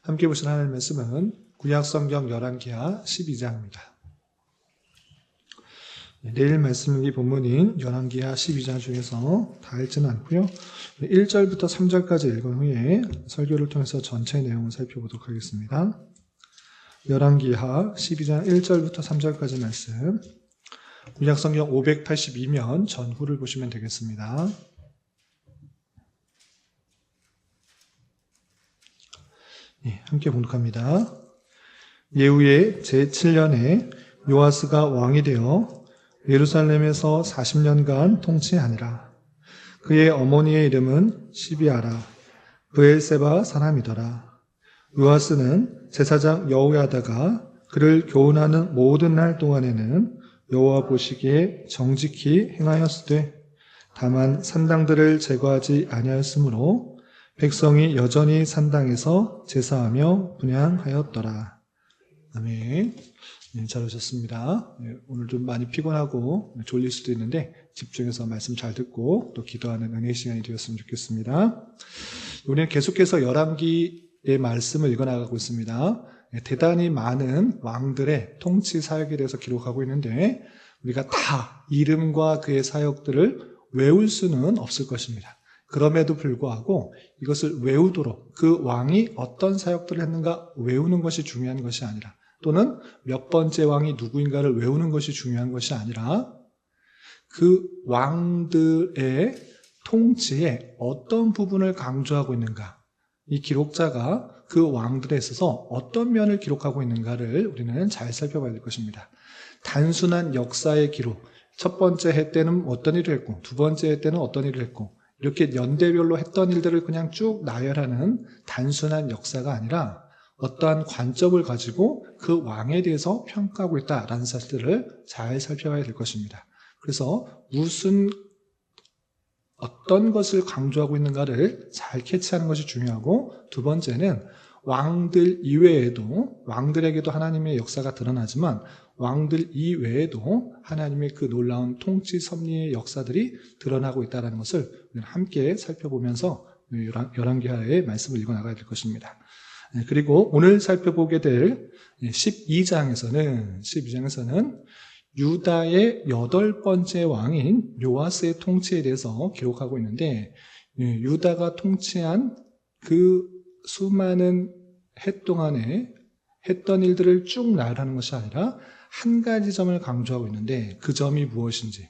함께 보신 하나님의 말씀은 구약성경 열왕기하 12장입니다. 내일 말씀이 본문인 열왕기하 12장 중에서 다 읽지는 않고요. 1절부터 3절까지 읽은 후에 설교를 통해서 전체 내용을 살펴보도록 하겠습니다. 열왕기하 12장 1절부터 3절까지 말씀, 구약성경 582면 전후를 보시면 되겠습니다. 함께 봉독합니다. 예후의 제7년에 요아스가 왕이 되어 예루살렘에서 40년간 통치하니라. 그의 어머니의 이름은 시비아라. 브엘세바 사람이더라. 요아스는 제사장 여호야다가 그를 교훈하는 모든 날 동안에는 여호와 보시기에 정직히 행하였으되 다만 산당들을 제거하지 아니하였으므로 백성이 여전히 산당에서 제사하며 분향하였더라. 아멘. 잘 오셨습니다. 오늘 좀 많이 피곤하고 졸릴 수도 있는데 집중해서 말씀 잘 듣고 또 기도하는 은혜의 시간이 되었으면 좋겠습니다. 우리는 계속해서 열왕기의 말씀을 읽어나가고 있습니다. 대단히 많은 왕들의 통치 사역에 대해서 기록하고 있는데 우리가 다 이름과 그의 사역들을 외울 수는 없을 것입니다. 그럼에도 불구하고 이것을 외우도록 그 왕이 어떤 사역들을 했는가 외우는 것이 중요한 것이 아니라, 또는 몇 번째 왕이 누구인가를 외우는 것이 중요한 것이 아니라 그 왕들의 통치에 어떤 부분을 강조하고 있는가, 이 기록자가 그 왕들에 있어서 어떤 면을 기록하고 있는가를 우리는 잘 살펴봐야 될 것입니다. 단순한 역사의 기록, 첫 번째 해 때는 어떤 일을 했고 두 번째 해 때는 어떤 일을 했고 이렇게 연대별로 했던 일들을 그냥 쭉 나열하는 단순한 역사가 아니라 어떠한 관점을 가지고 그 왕에 대해서 평가하고 있다라는 사실들을 잘 살펴봐야 될 것입니다. 그래서 어떤 것을 강조하고 있는가를 잘 캐치하는 것이 중요하고, 두 번째는 왕들 이외에도, 왕들에게도 하나님의 역사가 드러나지만 왕들 이외에도 하나님의 그 놀라운 통치 섭리의 역사들이 드러나고 있다는 것을 함께 살펴보면서 열왕기하의 말씀을 읽어나가야 될 것입니다. 그리고 오늘 살펴보게 될 12장에서는 유다의 8번째 왕인 요아스의 통치에 대해서 기록하고 있는데, 유다가 통치한 그 수많은 해 동안에 했던 일들을 쭉 나열하는 것이 아니라 한 가지 점을 강조하고 있는데, 그 점이 무엇인지,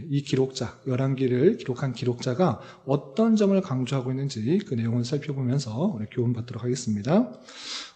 이 기록자, 열왕기를 기록한 기록자가 어떤 점을 강조하고 있는지 그 내용을 살펴보면서 우리 교훈받도록 하겠습니다.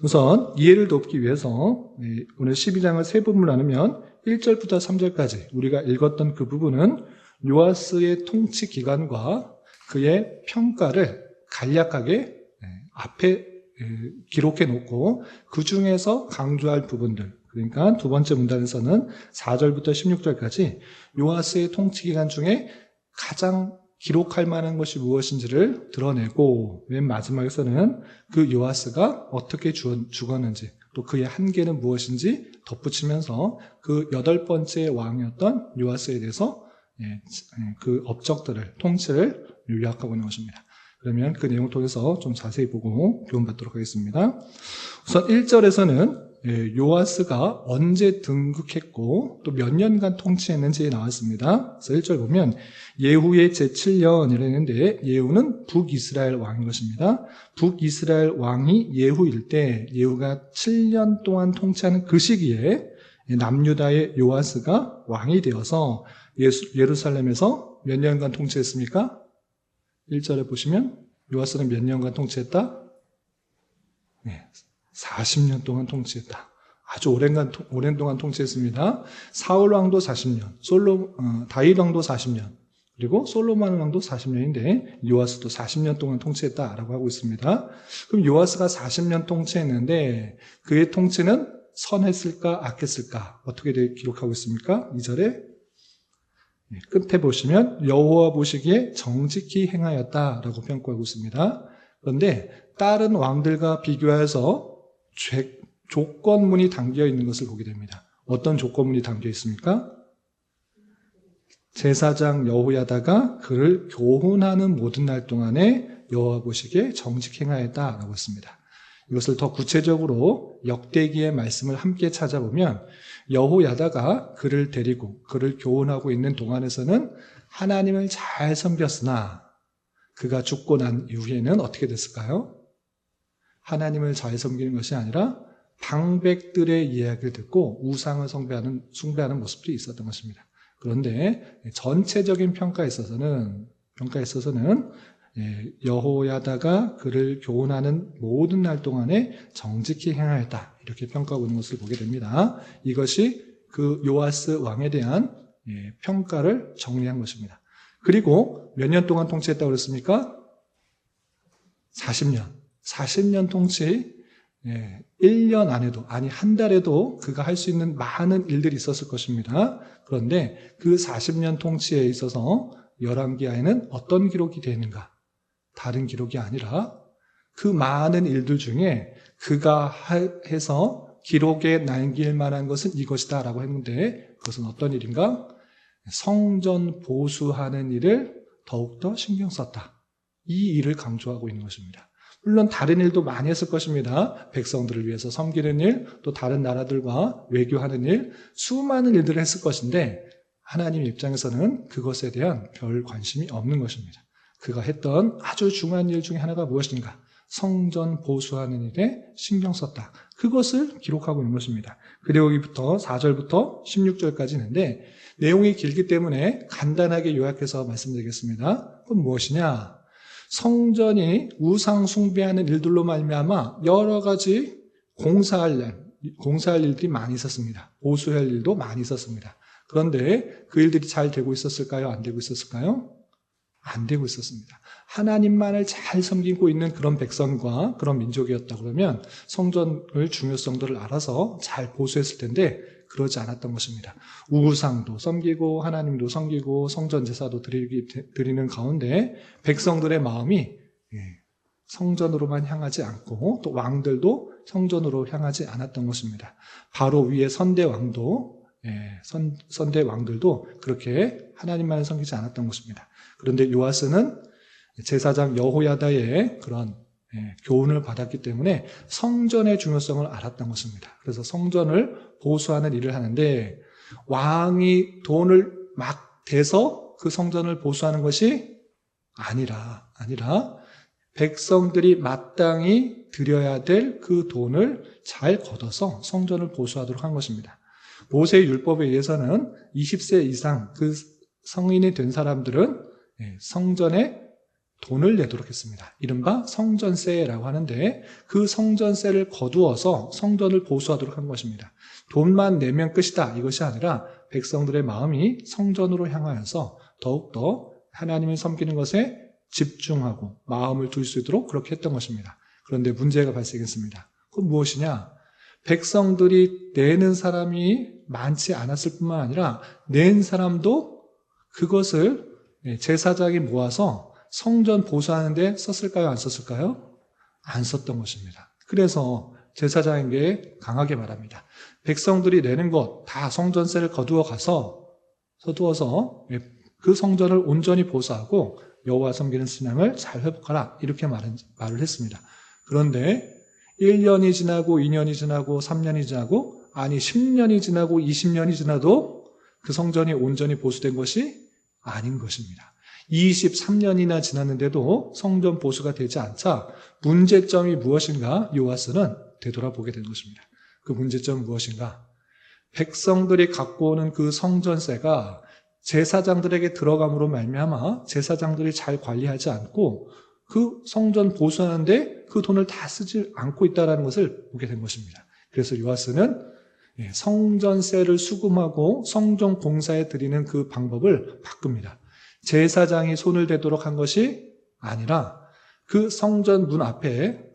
우선 이해를 돕기 위해서 오늘 12장을 세 부분으로 나누면 1절부터 3절까지 우리가 읽었던 그 부분은 요아스의 통치 기간과 그의 평가를 간략하게 앞에 기록해 놓고 그 중에서 강조할 부분들, 그러니까 두 번째 문단에서는 4절부터 16절까지 요아스의 통치 기간 중에 가장 기록할 만한 것이 무엇인지를 드러내고, 맨 마지막에서는 그 요아스가 어떻게 죽었는지 또 그의 한계는 무엇인지 덧붙이면서 그 8번째 왕이었던 요아스에 대해서 그 업적들을, 통치를 요약하고 있는 것입니다. 그러면 그 내용을 통해서 좀 자세히 보고 교훈받도록 하겠습니다. 우선 1절에서는 요아스가 언제 등극했고 또 몇 년간 통치했는지 나왔습니다. 그래서 1절 보면 예후의 제7년 이랬는데, 예후는 북이스라엘 왕인 것입니다. 북이스라엘 왕이 예후일 때, 예후가 7년 동안 통치하는 그 시기에 남유다의 요아스가 왕이 되어서 예루살렘에서 몇 년간 통치했습니까? 1절에 보시면 요아스는 몇 년간 통치했다? 40년 동안 통치했다. 아주 오랜 동안 통치했습니다. 사울 왕도 40년, 다윗 왕도 40년, 그리고 솔로몬 왕도 40년인데 요아스도 40년 동안 통치했다라고 하고 있습니다. 그럼 요아스가 40년 통치했는데 그의 통치는 선했을까 악했을까? 어떻게 기록하고 있습니까? 2절에 끝에 보시면 여호와 보시기에 정직히 행하였다라고 평가하고 있습니다. 그런데 다른 왕들과 비교해서 조건문이 담겨 있는 것을 보게 됩니다. 어떤 조건문이 담겨 있습니까? 제사장 여호야다가 그를 교훈하는 모든 날 동안에 여호와 보시기에 정직히 행하였다라고 했습니다. 이것을 더 구체적으로 역대기의 말씀을 함께 찾아보면 여호야다가 그를 데리고 그를 교훈하고 있는 동안에서는 하나님을 잘 섬겼으나 그가 죽고 난 이후에는 어떻게 됐을까요? 하나님을 잘 섬기는 것이 아니라 방백들의 이야기를 듣고 우상을 숭배하는 모습들이 있었던 것입니다. 그런데 전체적인 평가에 있어서는 여호야다가 그를 교훈하는 모든 날 동안에 정직히 행하였다, 이렇게 평가하고 있는 것을 보게 됩니다. 이것이 그 요아스 왕에 대한 평가를 정리한 것입니다. 그리고 몇 년 동안 통치했다고 그랬습니까? 40년 통치, 1년 안에도, 아니 한 달에도 그가 할 수 있는 많은 일들이 있었을 것입니다. 그런데 그 40년 통치에 있어서 열왕기하에는 어떤 기록이 되는가? 다른 기록이 아니라 그 많은 일들 중에 그가 해서 기록에 남길 만한 것은 이것이다 라고 했는데, 그것은 어떤 일인가? 성전 보수하는 일을 더욱더 신경 썼다. 이 일을 강조하고 있는 것입니다. 물론 다른 일도 많이 했을 것입니다. 백성들을 위해서 섬기는 일, 또 다른 나라들과 외교하는 일, 수많은 일들을 했을 것인데 하나님 입장에서는 그것에 대한 별 관심이 없는 것입니다. 그가 했던 아주 중요한 일 중에 하나가 무엇인가? 성전 보수하는 일에 신경 썼다. 그것을 기록하고 있는 것입니다. 그리고 여기부터 4절부터 16절까지 있는데 내용이 길기 때문에 간단하게 요약해서 말씀드리겠습니다. 그건 무엇이냐? 성전이 우상 숭배하는 일들로 말미암아 여러 가지 공사할 일들이 많이 있었습니다. 보수할 일도 많이 있었습니다. 그런데 그 일들이 잘 되고 있었을까요? 안 되고 있었을까요? 안 되고 있었습니다. 하나님만을 잘 섬기고 있는 그런 백성과 그런 민족이었다 그러면 성전의 중요성들을 알아서 잘 보수했을 텐데 그러지 않았던 것입니다. 우상도 섬기고 하나님도 섬기고 성전 제사도 드리는 가운데 백성들의 마음이 성전으로만 향하지 않고 또 왕들도 성전으로 향하지 않았던 것입니다. 바로 위에 선대왕들도 그렇게 하나님만을 섬기지 않았던 것입니다. 그런데 요아스는 제사장 여호야다의 그런 교훈을 받았기 때문에 성전의 중요성을 알았던 것입니다. 그래서 성전을 보수하는 일을 하는데 왕이 돈을 막 대서 그 성전을 보수하는 것이 아니라 백성들이 마땅히 드려야 될 그 돈을 잘 걷어서 성전을 보수하도록 한 것입니다. 모세의 율법에 의해서는 20세 이상 그 성인이 된 사람들은 성전에 돈을 내도록 했습니다. 이른바 성전세라고 하는데 그 성전세를 거두어서 성전을 보수하도록 한 것입니다. 돈만 내면 끝이다, 이것이 아니라 백성들의 마음이 성전으로 향하여서 더욱더 하나님을 섬기는 것에 집중하고 마음을 둘 수 있도록 그렇게 했던 것입니다. 그런데 문제가 발생했습니다. 그건 무엇이냐? 백성들이 내는 사람이 많지 않았을 뿐만 아니라 낸 사람도 그것을 제사장이 모아서 성전 보수하는 데 썼을까요? 안 썼을까요? 안 썼던 것입니다. 그래서 제사장에게 강하게 말합니다. 백성들이 내는 것 다 성전세를 거두어서 그 성전을 온전히 보수하고 여호와 섬기는 신앙을 잘 회복하라, 이렇게 말을 했습니다. 그런데 1년이 지나고 2년이 지나고 3년이 지나고 10년이 지나고 20년이 지나도 그 성전이 온전히 보수된 것이 아닌 것입니다. 23년이나 지났는데도 성전 보수가 되지 않자 문제점이 무엇인가 요아스는 되돌아보게 된 것입니다. 그 문제점은 무엇인가? 백성들이 갖고 오는 그 성전세가 제사장들에게 들어감으로 말미암아 제사장들이 잘 관리하지 않고 그 성전 보수하는데 그 돈을 다 쓰지 않고 있다는 것을 보게 된 것입니다. 그래서 요아스는 성전세를 수금하고 성전 공사에 드리는 그 방법을 바꿉니다. 제사장이 손을 대도록 한 것이 아니라 그 성전 문 앞에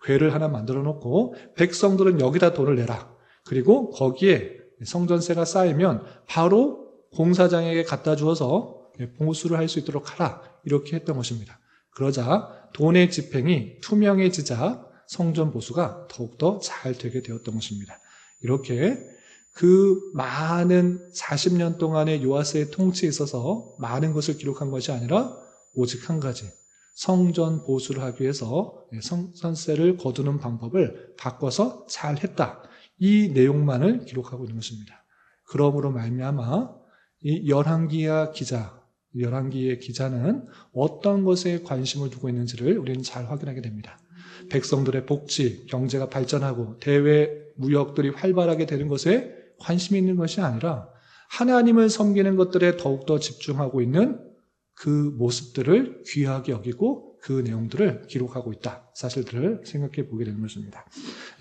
궤를 하나 만들어 놓고 백성들은 여기다 돈을 내라. 그리고 거기에 성전세가 쌓이면 바로 공사장에게 갖다 주어서 보수를 할 수 있도록 하라, 이렇게 했던 것입니다. 그러자 돈의 집행이 투명해지자 성전 보수가 더욱더 잘 되게 되었던 것입니다. 이렇게 그 많은 40년 동안의 요아스의 통치에 있어서 많은 것을 기록한 것이 아니라 오직 한 가지, 성전 보수를 하기 위해서 성전세를 거두는 방법을 바꿔서 잘했다. 이 내용만을 기록하고 있는 것입니다. 그러므로 말미암아 이 열왕기의 기자는 어떤 것에 관심을 두고 있는지를 우리는 잘 확인하게 됩니다. 백성들의 복지, 경제가 발전하고 대외 무역들이 활발하게 되는 것에 관심이 있는 것이 아니라 하나님을 섬기는 것들에 더욱더 집중하고 있는 그 모습들을 귀하게 여기고 그 내용들을 기록하고 있다. 사실들을 생각해 보게 되는 것입니다.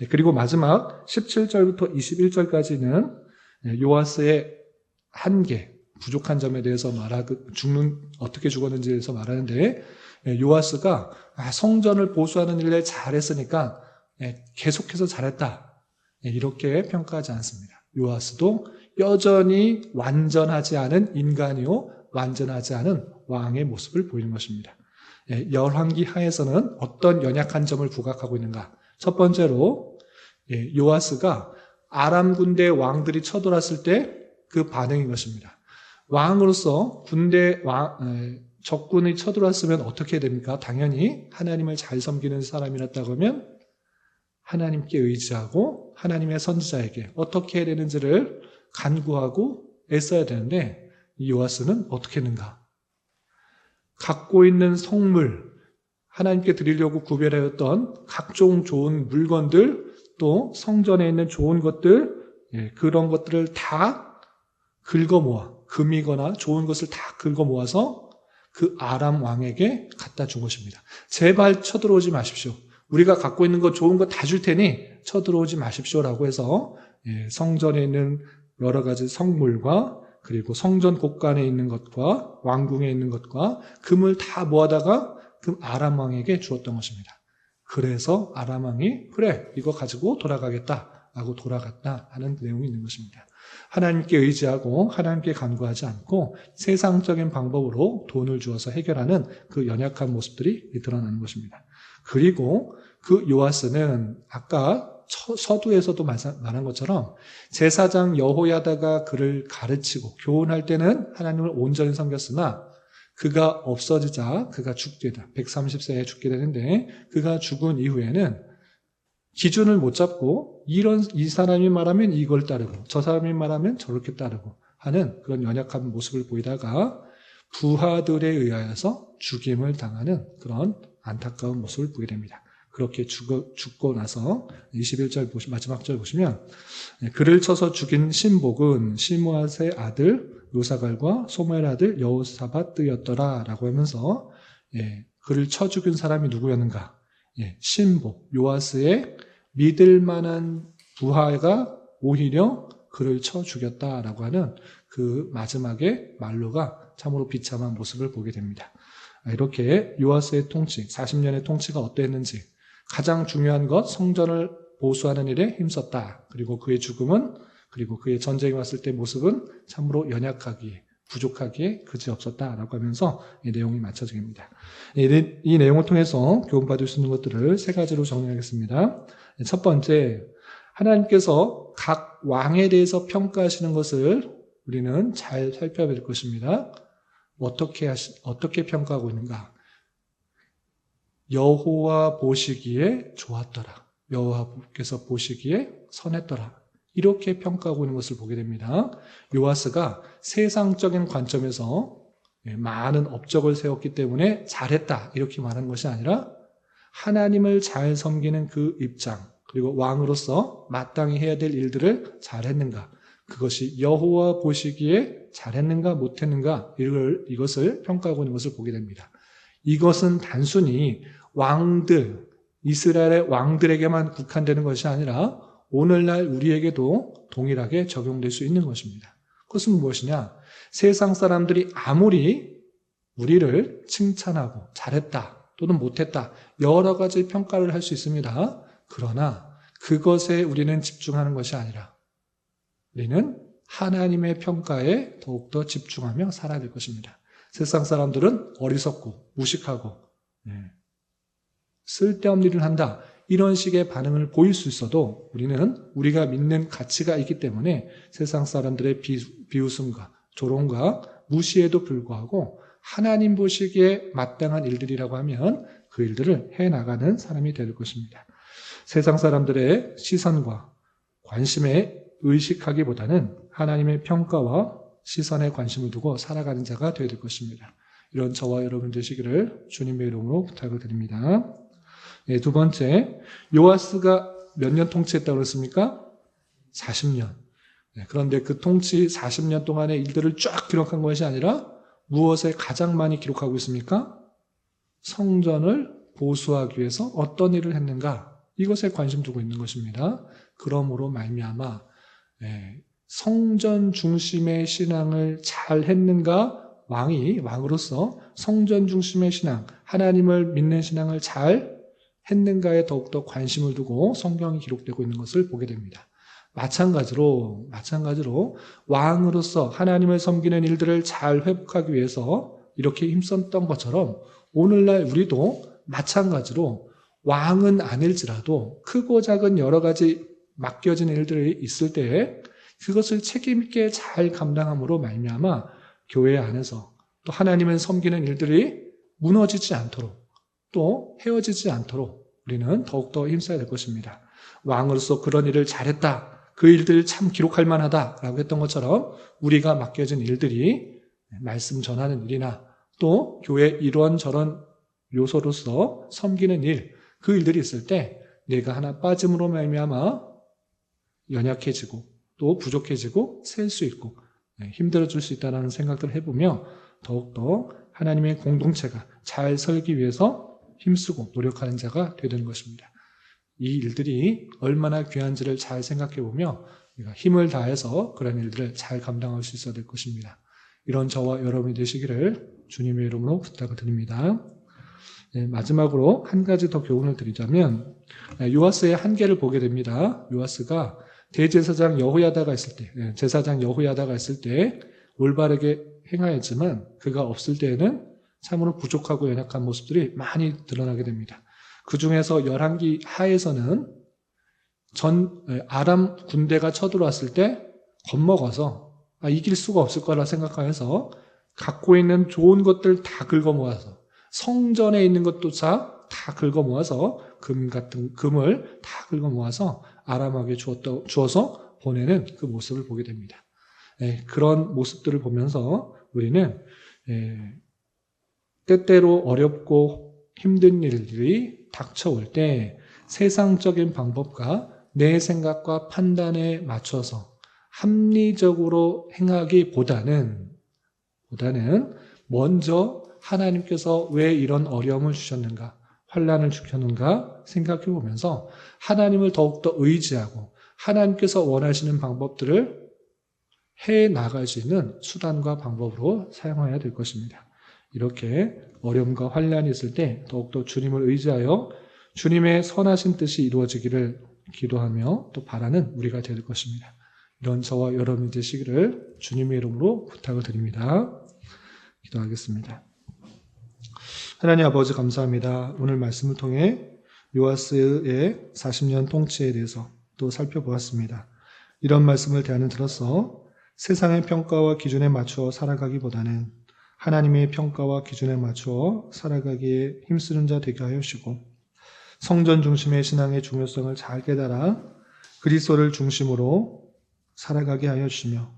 그리고 마지막 17절부터 21절까지는 요아스의 한계, 부족한 점에 대해서 어떻게 죽었는지에 대해서 말하는데, 요아스가 성전을 보수하는 일에 잘했으니까 계속해서 잘했다. 이렇게 평가하지 않습니다. 요아스도 여전히 완전하지 않은 인간이요, 완전하지 않은 왕의 모습을 보이는 것입니다. 열왕기 하에서는 어떤 연약한 점을 부각하고 있는가? 첫 번째로 요아스가 아람 군대 왕들이 쳐들어왔을 때 그 반응인 것입니다. 왕으로서 적군이 쳐들어왔으면 어떻게 됩니까? 당연히 하나님을 잘 섬기는 사람이었다고 하면 하나님께 의지하고 하나님의 선지자에게 어떻게 해야 되는지를 간구하고 애써야 되는데 이 요아스는 어떻게 했는가? 갖고 있는 성물, 하나님께 드리려고 구별하였던 각종 좋은 물건들, 또 성전에 있는 좋은 것들, 그런 것들을 다 긁어모아, 금이거나 좋은 것을 다 긁어모아서 그 아람 왕에게 갖다 준 것입니다. 제발 쳐들어오지 마십시오. 우리가 갖고 있는 거 좋은 거 다 줄 테니 쳐들어오지 마십시오라고 해서 성전에 있는 여러 가지 성물과 그리고 성전 곳간에 있는 것과 왕궁에 있는 것과 금을 다 모아다가 그 아람 왕에게 주었던 것입니다. 그래서 아람 왕이 그래 이거 가지고 돌아가겠다 라고 돌아갔다 하는 내용이 있는 것입니다. 하나님께 의지하고 하나님께 간구하지 않고 세상적인 방법으로 돈을 주어서 해결하는 그 연약한 모습들이 드러나는 것입니다. 그리고 그 요아스는 아까 서두에서도 말한 것처럼 제사장 여호야다가 그를 가르치고 교훈할 때는 하나님을 온전히 섬겼으나 그가 없어지자 그가 죽게 돼. 130세에 죽게 되는데 그가 죽은 이후에는 기준을 못 잡고 이 사람이 말하면 이걸 따르고 저 사람이 말하면 저렇게 따르고 하는 그런 연약한 모습을 보이다가 부하들에 의하여서 죽임을 당하는 그런 안타까운 모습을 보게 됩니다. 그렇게 죽고 나서 21절 마지막 절 보시면 그를 쳐서 죽인 신복은 시므앗의 아들 요사갈과 소므엘 아들 여호사밧이었더라 라고 하면서 그를 쳐 죽인 사람이 누구였는가? 신복, 요아스의 믿을 만한 부하가 오히려 그를 쳐 죽였다라고 하는 그 마지막에 말로가 참으로 비참한 모습을 보게 됩니다. 이렇게 요아스의 통치, 40년의 통치가 어떠했는지 가장 중요한 것 성전을 보수하는 일에 힘썼다. 그리고 그의 죽음은 그리고 그의 전쟁에 왔을 때 모습은 참으로 연약하기에 부족하기에 그지없었다라고 하면서 이 내용이 맞춰집니다. 이 내용을 통해서 교훈받을 수 있는 것들을 세 가지로 정리하겠습니다. 첫 번째, 하나님께서 각 왕에 대해서 평가하시는 것을 우리는 잘 살펴야 될 것입니다. 어떻게 평가하고 있는가? 여호와 보시기에 좋았더라. 여호와께서 보시기에 선했더라. 이렇게 평가하고 있는 것을 보게 됩니다. 요아스가 세상적인 관점에서 많은 업적을 세웠기 때문에 잘했다 이렇게 말하는 것이 아니라 하나님을 잘 섬기는 그 입장 그리고 왕으로서 마땅히 해야 될 일들을 잘했는가 그것이 여호와 보시기에 잘했는가 못했는가 이것을 평가하고 있는 것을 보게 됩니다. 이것은 단순히 왕들 이스라엘의 왕들에게만 국한되는 것이 아니라 오늘날 우리에게도 동일하게 적용될 수 있는 것입니다. 그것은 무엇이냐? 세상 사람들이 아무리 우리를 칭찬하고 잘했다 또는 못했다 여러 가지 평가를 할 수 있습니다. 그러나 그것에 우리는 집중하는 것이 아니라 우리는 하나님의 평가에 더욱더 집중하며 살아야 될 것입니다. 세상 사람들은 어리석고 무식하고 쓸데없는 일을 한다. 이런 식의 반응을 보일 수 있어도 우리는 우리가 믿는 가치가 있기 때문에 세상 사람들의 비웃음과 조롱과 무시에도 불구하고 하나님 보시기에 마땅한 일들이라고 하면 그 일들을 해나가는 사람이 될 것입니다. 세상 사람들의 시선과 관심에 의식하기보다는 하나님의 평가와 시선에 관심을 두고 살아가는 자가 되어야 될 것입니다. 이런 저와 여러분 되시기를 주님의 이름으로 부탁을 드립니다. 네, 두 번째, 요아스가 몇 년 통치했다고 그랬습니까? 40년. 네, 그런데 그 통치 40년 동안의 일들을 쫙 기록한 것이 아니라 무엇에 가장 많이 기록하고 있습니까? 성전을 보수하기 위해서 어떤 일을 했는가? 이것에 관심 두고 있는 것입니다. 그러므로 말미암아 성전 중심의 신앙을 잘 했는가? 왕으로서 성전 중심의 신앙, 하나님을 믿는 신앙을 잘 했는가에 더욱더 관심을 두고 성경이 기록되고 있는 것을 보게 됩니다. 마찬가지로 왕으로서 하나님을 섬기는 일들을 잘 회복하기 위해서 이렇게 힘썼던 것처럼 오늘날 우리도 마찬가지로 왕은 아닐지라도 크고 작은 여러 가지 맡겨진 일들이 있을 때에 그것을 책임 있게 잘 감당함으로 말미암아 교회 안에서 또 하나님을 섬기는 일들이 무너지지 않도록 또 헤어지지 않도록 우리는 더욱더 힘써야 될 것입니다. 왕으로서 그런 일을 잘했다. 그 일들을 참 기록할 만하다라고 했던 것처럼 우리가 맡겨진 일들이 말씀 전하는 일이나 또 교회 이런저런 요소로서 섬기는 일, 그 일들이 있을 때 내가 하나 빠짐으로 말미암아 연약해지고 또 부족해지고 셀 수 있고 힘들어질 수 있다는 생각들을 해보며 더욱더 하나님의 공동체가 잘 설기 위해서 힘쓰고 노력하는 자가 되는 것입니다. 이 일들이 얼마나 귀한지를 잘 생각해보며 우리가 힘을 다해서 그런 일들을 잘 감당할 수 있어야 될 것입니다. 이런 저와 여러분이 되시기를 주님의 이름으로 부탁을 드립니다. 마지막으로 한 가지 더 교훈을 드리자면 요아스의 한계를 보게 됩니다. 요아스가 대제사장 여호야다가 있을 때, 제사장 여호야다가 있을 때 올바르게 행하였지만 그가 없을 때에는 참으로 부족하고 연약한 모습들이 많이 드러나게 됩니다. 그 중에서 열왕기 하에서는 아람 군대가 쳐들어왔을 때 겁먹어서 이길 수가 없을 거라 생각하면서 갖고 있는 좋은 것들 다 긁어 모아서 성전에 있는 것조차 다 긁어 모아서 금을 다 긁어 모아서 아람에게 주어서 보내는 그 모습을 보게 됩니다. 그런 모습들을 보면서 우리는 때때로 어렵고 힘든 일들이 닥쳐올 때 세상적인 방법과 내 생각과 판단에 맞춰서 합리적으로 행하기보다는 먼저 하나님께서 왜 이런 어려움을 주셨는가, 환난을 주셨는가 생각해 보면서 하나님을 더욱더 의지하고 하나님께서 원하시는 방법들을 해 나갈 수 있는 수단과 방법으로 사용해야 될 것입니다. 이렇게 어려움과 환난이 있을 때 더욱더 주님을 의지하여 주님의 선하신 뜻이 이루어지기를 기도하며 또 바라는 우리가 될 것입니다. 이런 저와 여러분이 되시기를 주님의 이름으로 부탁을 드립니다. 기도하겠습니다. 하나님 아버지 감사합니다. 오늘 말씀을 통해 요아스의 40년 통치에 대해서 또 살펴보았습니다. 이런 말씀을 대하는 들어서 세상의 평가와 기준에 맞추어 살아가기보다는 하나님의 평가와 기준에 맞추어 살아가기에 힘쓰는 자 되게 하여 주시고 성전 중심의 신앙의 중요성을 잘 깨달아 그리스도를 중심으로 살아가게 하여 주시며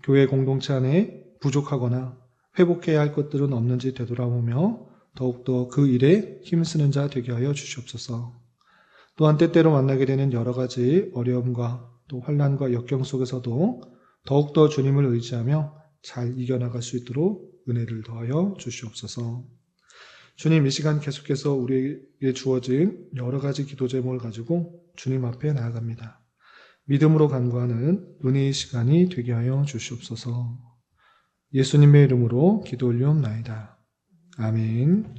교회 공동체 안에 부족하거나 회복해야 할 것들은 없는지 되돌아보며 더욱더 그 일에 힘쓰는 자 되게 하여 주시옵소서. 또한 때때로 만나게 되는 여러 가지 어려움과 또 환난과 역경 속에서도 더욱더 주님을 의지하며 잘 이겨나갈 수 있도록 은혜를 더하여 주시옵소서. 주님, 이 시간 계속해서 우리에게 주어진 여러 가지 기도 제목을 가지고 주님 앞에 나아갑니다. 믿음으로 간구하는 은혜의 시간이 되게 하여 주시옵소서. 예수님의 이름으로 기도 올리옵나이다. 아멘.